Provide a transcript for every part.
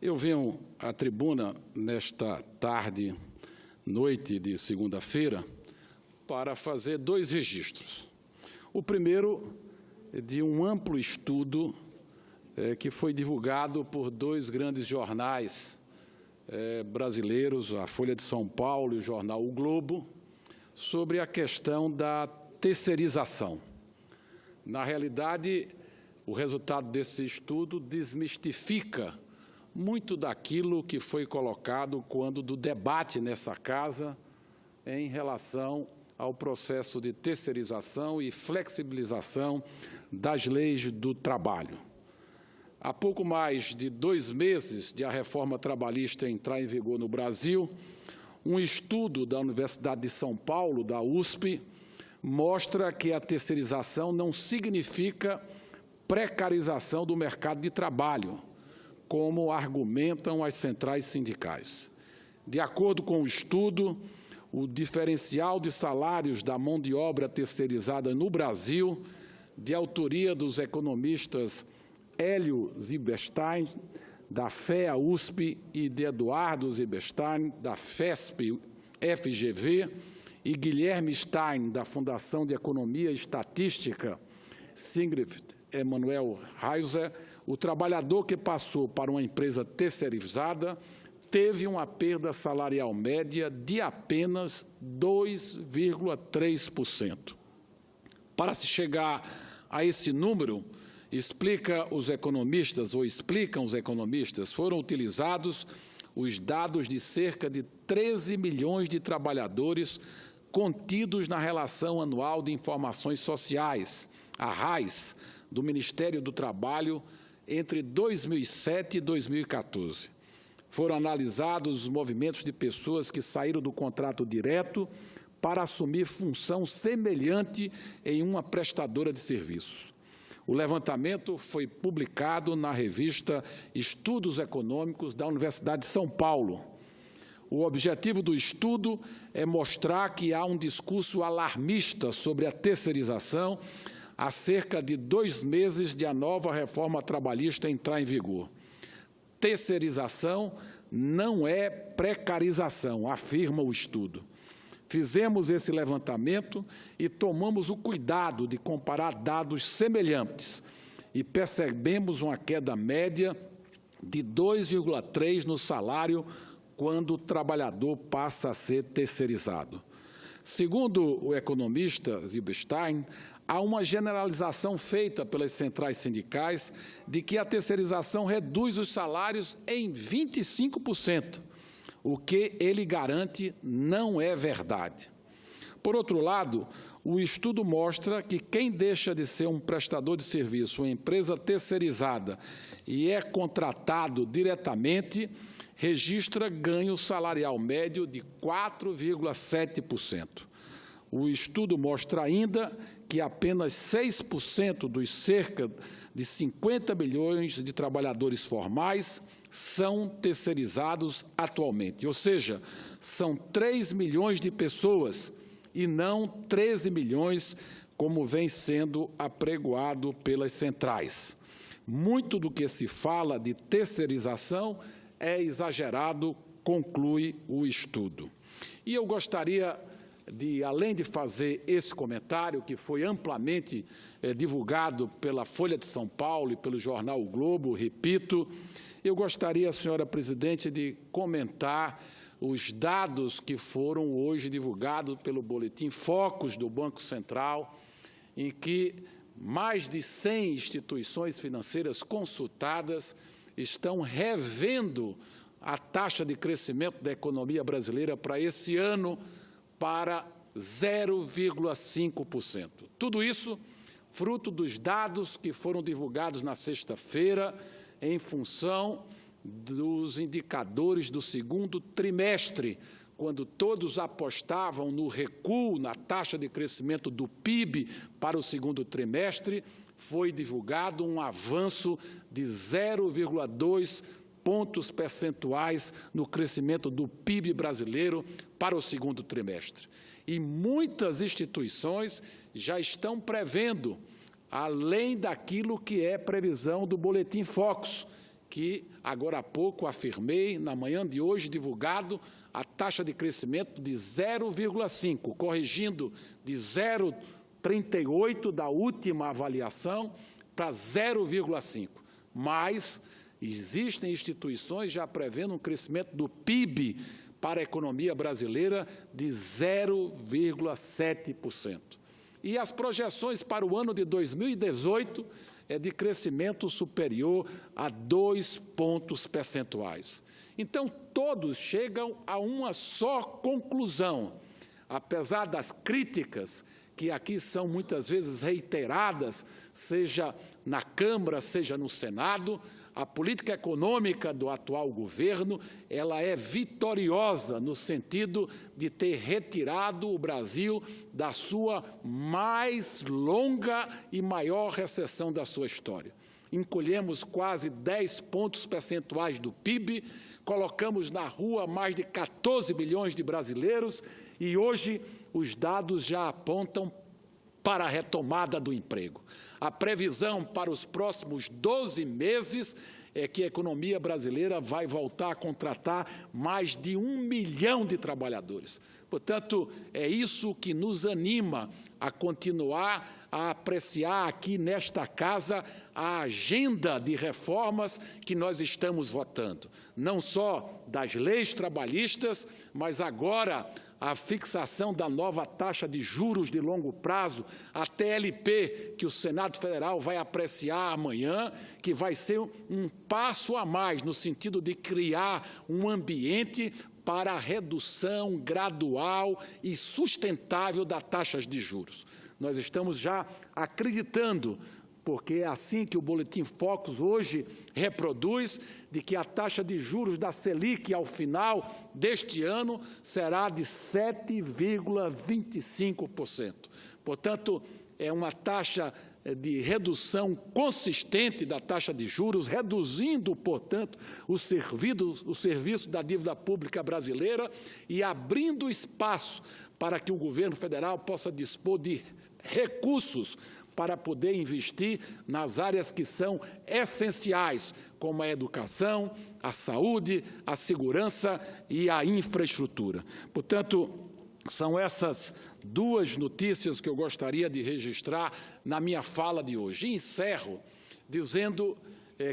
Eu venho à tribuna nesta tarde, noite de segunda-feira, para fazer dois registros. O primeiro é de um amplo estudo que foi divulgado por dois grandes jornais brasileiros, a Folha de São Paulo e o jornal O Globo, sobre a questão da terceirização. Na realidade, o resultado desse estudo desmistifica muito daquilo que foi colocado quando do debate nessa casa em relação ao processo de terceirização e flexibilização das leis do trabalho. Há pouco mais de 2 meses de a reforma trabalhista entrar em vigor no Brasil, um estudo da Universidade de São Paulo, da USP, mostra que a terceirização não significa precarização do mercado de trabalho, como argumentam as centrais sindicais. De acordo com o estudo, o diferencial de salários da mão de obra terceirizada no Brasil, de autoria dos economistas Hélio Zilberstein, da FEA-USP, e de Eduardo Zilberstein, da FESP-FGV, e Guilherme Stein, da Fundação de Economia e Estatística, Sigrid Emanuel Reiser, o trabalhador que passou para uma empresa terceirizada teve uma perda salarial média de apenas 2,3%. Para se chegar a esse número, explicam os economistas, foram utilizados os dados de cerca de 13 milhões de trabalhadores contidos na Relação Anual de Informações Sociais, a RAIS, do Ministério do Trabalho, entre 2007 e 2014. Foram analisados os movimentos de pessoas que saíram do contrato direto para assumir função semelhante em uma prestadora de serviços. O levantamento foi publicado na revista Estudos Econômicos da Universidade de São Paulo. O objetivo do estudo é mostrar que há um discurso alarmista sobre a terceirização há cerca de 2 meses de a nova reforma trabalhista entrar em vigor. Terceirização não é precarização, afirma o estudo. Fizemos esse levantamento e tomamos o cuidado de comparar dados semelhantes e percebemos uma queda média de 2,3% no salário quando o trabalhador passa a ser terceirizado. Segundo o economista Zilberstein, há uma generalização feita pelas centrais sindicais de que a terceirização reduz os salários em 25%, o que ele garante não é verdade. Por outro lado, o estudo mostra que quem deixa de ser um prestador de serviço, uma empresa terceirizada, e é contratado diretamente, registra ganho salarial médio de 4,7%. O estudo mostra ainda que apenas 6% dos cerca de 50 milhões de trabalhadores formais são terceirizados atualmente, ou seja, são 3 milhões de pessoas e não 13 milhões, como vem sendo apregoado pelas centrais. Muito do que se fala de terceirização é exagerado, conclui o estudo. E eu gostaria de, além de fazer esse comentário, que foi amplamente divulgado pela Folha de São Paulo e pelo jornal O Globo, repito, eu gostaria, senhora presidente, de comentar os dados que foram hoje divulgados pelo Boletim Focus do Banco Central, em que mais de 100 instituições financeiras consultadas estão revendo a taxa de crescimento da economia brasileira para esse ano para 0,5%. Tudo isso fruto dos dados que foram divulgados na sexta-feira em função dos indicadores do segundo trimestre, quando todos apostavam no recuo na taxa de crescimento do PIB para o segundo trimestre, foi divulgado um avanço de 0,2 pontos percentuais no crescimento do PIB brasileiro para o segundo trimestre. E muitas instituições já estão prevendo, além daquilo que é previsão do Boletim Focus, que, agora há pouco, afirmei, na manhã de hoje, divulgado, a taxa de crescimento de 0,5, corrigindo de 0,38 da última avaliação para 0,5. Mas existem instituições já prevendo um crescimento do PIB para a economia brasileira de 0,7%. E as projeções para o ano de 2018 é de crescimento superior a 2 pontos percentuais. Então, todos chegam a uma só conclusão, apesar das críticas que aqui são muitas vezes reiteradas, seja na Câmara, seja no Senado, a política econômica do atual governo, ela é vitoriosa no sentido de ter retirado o Brasil da sua mais longa e maior recessão da sua história. Encolhemos quase 10 pontos percentuais do PIB, colocamos na rua mais de 14 milhões de brasileiros e hoje os dados já apontam para a retomada do emprego. A previsão para os próximos 12 meses é que a economia brasileira vai voltar a contratar mais de 1 milhão de trabalhadores. Portanto, é isso que nos anima a continuar a apreciar aqui nesta casa a agenda de reformas que nós estamos votando. Não só das leis trabalhistas, mas agora a fixação da nova taxa de juros de longo prazo, a TLP, que o Senado Federal vai apreciar amanhã, que vai ser um passo a mais no sentido de criar um ambiente para a redução gradual e sustentável das taxas de juros. Nós estamos já acreditando, porque é assim que o Boletim Focus hoje reproduz, de que a taxa de juros da Selic ao final deste ano será de 7,25%. Portanto, é uma taxa de redução consistente da taxa de juros, reduzindo, portanto, o serviço da dívida pública brasileira e abrindo espaço para que o governo federal possa dispor de recursos para poder investir nas áreas que são essenciais, como a educação, a saúde, a segurança e a infraestrutura. Portanto, são essas duas notícias que eu gostaria de registrar na minha fala de hoje. E encerro dizendo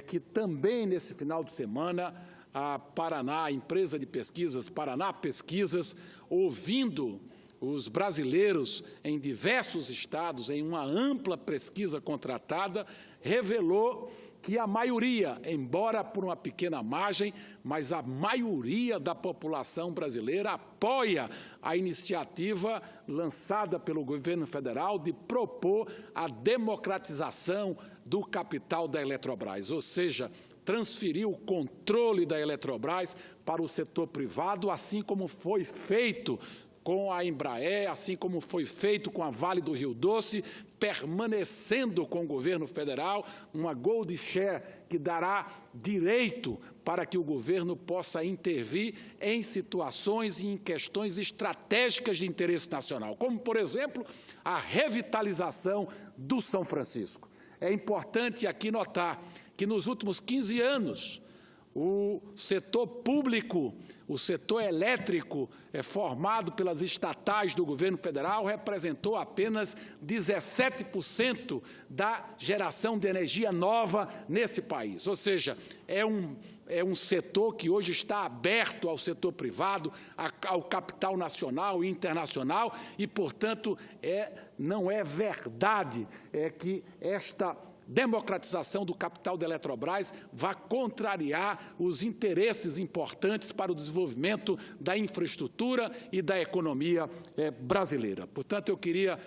que também nesse final de semana a Paraná, a empresa de pesquisas, Paraná Pesquisas, ouvindo os brasileiros em diversos estados, em uma ampla pesquisa contratada, revelou que a maioria, embora por uma pequena margem, mas a maioria da população brasileira apoia a iniciativa lançada pelo governo federal de propor a democratização do capital da Eletrobras, ou seja, transferir o controle da Eletrobras para o setor privado, assim como foi feito com a Embraer, assim como foi feito com a Vale do Rio Doce, permanecendo com o governo federal, uma gold share que dará direito para que o governo possa intervir em situações e em questões estratégicas de interesse nacional, como, por exemplo, a revitalização do São Francisco. É importante aqui notar que nos últimos 15 anos, o setor público, o setor elétrico formado pelas estatais do governo federal representou apenas 17% da geração de energia nova nesse país. Ou seja, é um setor que hoje está aberto ao setor privado, ao capital nacional e internacional e, portanto, não é verdade que esta democratização do capital da Eletrobras vai contrariar os interesses importantes para o desenvolvimento da infraestrutura e da economia brasileira. Portanto, eu queria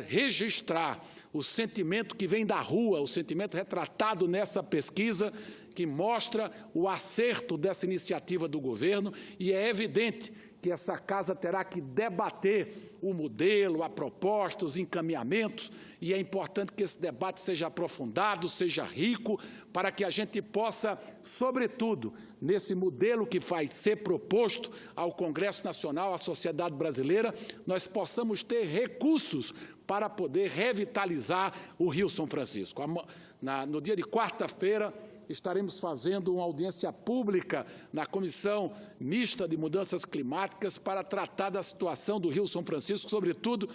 registrar o sentimento que vem da rua, o sentimento retratado nessa pesquisa, que mostra o acerto dessa iniciativa do governo, e é evidente que essa casa terá que debater o modelo, a proposta, os encaminhamentos, e é importante que esse debate seja aprofundado, seja rico, para que a gente possa, sobretudo, nesse modelo que vai ser proposto ao Congresso Nacional, à sociedade brasileira, nós possamos ter recursos para poder revitalizar o Rio São Francisco. No dia de quarta-feira, estaremos fazendo uma audiência pública na Comissão Mista de Mudanças Climáticas para tratar da situação do Rio São Francisco, sobretudo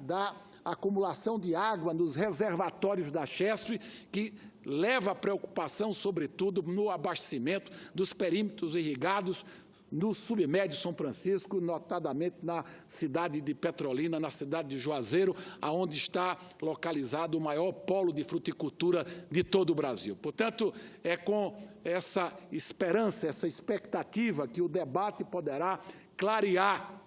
da acumulação de água nos reservatórios da Chesf, que leva a preocupação, sobretudo, no abastecimento dos perímetros irrigados no submédio São Francisco, notadamente na cidade de Petrolina, na cidade de Juazeiro, onde está localizado o maior polo de fruticultura de todo o Brasil. Portanto, é com essa esperança, essa expectativa que o debate poderá clarear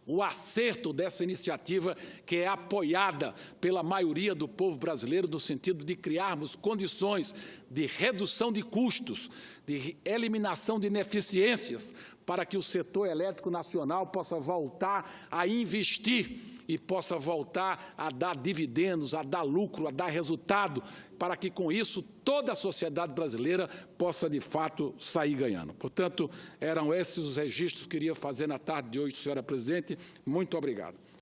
o acerto dessa iniciativa, que é apoiada pela maioria do povo brasileiro, no sentido de criarmos condições de redução de custos, de eliminação de ineficiências, para que o setor elétrico nacional possa voltar a investir e possa voltar a dar dividendos, a dar lucro, a dar resultado, para que, com isso, toda a sociedade brasileira possa, de fato, sair ganhando. Portanto, eram esses os registros que eu queria fazer na tarde de hoje, senhora presidente. Muito obrigado.